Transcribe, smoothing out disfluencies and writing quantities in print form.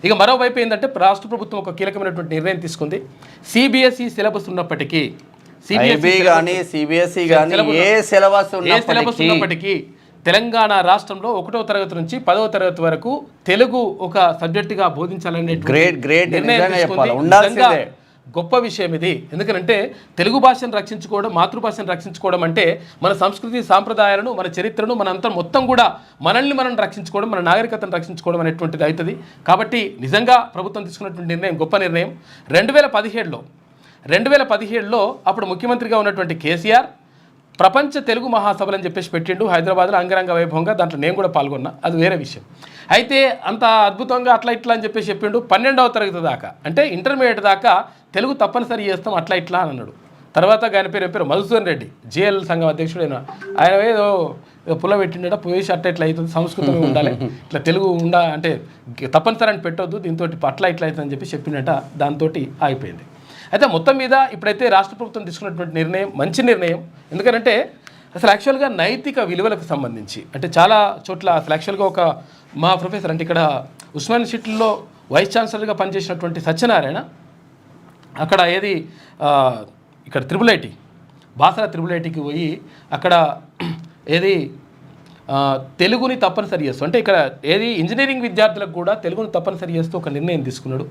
ఇక మరోవైపు ఏంటంటే రాష్ట్ర ప్రభుత్వం ఒక కీలకమైనటువంటి నిర్ణయం తీసుకుంది. సిబిఎస్ఈ సిలబస్ ఉన్నప్పటికీ ఉన్నప్పటికీ తెలంగాణ రాష్ట్రంలో 1వ తరగతి నుంచి 10వ తరగతి వరకు తెలుగు ఒక సబ్జెక్టుగా బోధించాలనే గొప్ప విషయం ఇది. ఎందుకంటే తెలుగు భాషను రక్షించుకోవడం, మాతృభాషను రక్షించుకోవడం అంటే మన సంస్కృతి సాంప్రదాయాలను, మన చరిత్రను, మన అంతా మొత్తం కూడా మనం రక్షించుకోవడం, మన నాగరికతను రక్షించుకోవడం అనేటువంటిది అవుతుంది. కాబట్టి నిజంగా ప్రభుత్వం తీసుకున్నటువంటి నిర్ణయం గొప్ప నిర్ణయం. 2017లో అప్పుడు ముఖ్యమంత్రిగా ఉన్నటువంటి కేసీఆర్ ప్రపంచ తెలుగు మహాసభలు అని చెప్పేసి పెట్టిండు హైదరాబాద్లో అంగరంగ వైభవంగా. దాంట్లో నేను కూడా పాల్గొన్నా, అది వేరే విషయం. అయితే అంత అద్భుతంగా అట్లా ఇట్లా అని చెప్పేసి చెప్పిండు. 12వ తరగతి దాకా అంటే ఇంటర్మీడియట్ దాకా తెలుగు తప్పనిసరి చేస్తాం అట్లా ఇట్లా అని అన్నాడు. తర్వాత ఆయన పేరు మధుసూదన్ రెడ్డి, జిఎల్ సంఘం అధ్యక్షుడు. ఆయన ఏదో పుల్ల పెట్టిండ పోయేసి అట్లా ఇట్లా అవుతుంది, సంస్కృతం ఉండాలి, ఇట్లా తెలుగు అంటే తప్పనిసరి అని పెట్టొద్దు, దీంతో అట్లా ఇట్లా అవుతుంది అని చెప్పి చెప్పిండట. దాంతో ఆగిపోయింది. అయితే మొత్తం మీద ఇప్పుడైతే రాష్ట్ర ప్రభుత్వం తీసుకున్నటువంటి నిర్ణయం మంచి నిర్ణయం. ఎందుకంటే అసలు యాక్చువల్గా నైతిక విలువలకు సంబంధించి అంటే చాలా చోట్ల అసలు యాక్చువల్గా ఒక మా ప్రొఫెసర్ అంటే ఇక్కడ ఉస్మాన్ యూనివర్సిటీలో వైస్ ఛాన్సలర్గా పనిచేసినటువంటి సత్యనారాయణ అక్కడ ఇక్కడ త్రిబుల్ బాసర త్రిబుల్ ఐటీకి పోయి అక్కడ తెలుగుని తప్పనిసరి చేస్తూ అంటే ఇక్కడ ఇంజనీరింగ్ విద్యార్థులకు కూడా తెలుగుని తప్పనిసరి చేస్తూ ఒక నిర్ణయం తీసుకున్నాడు.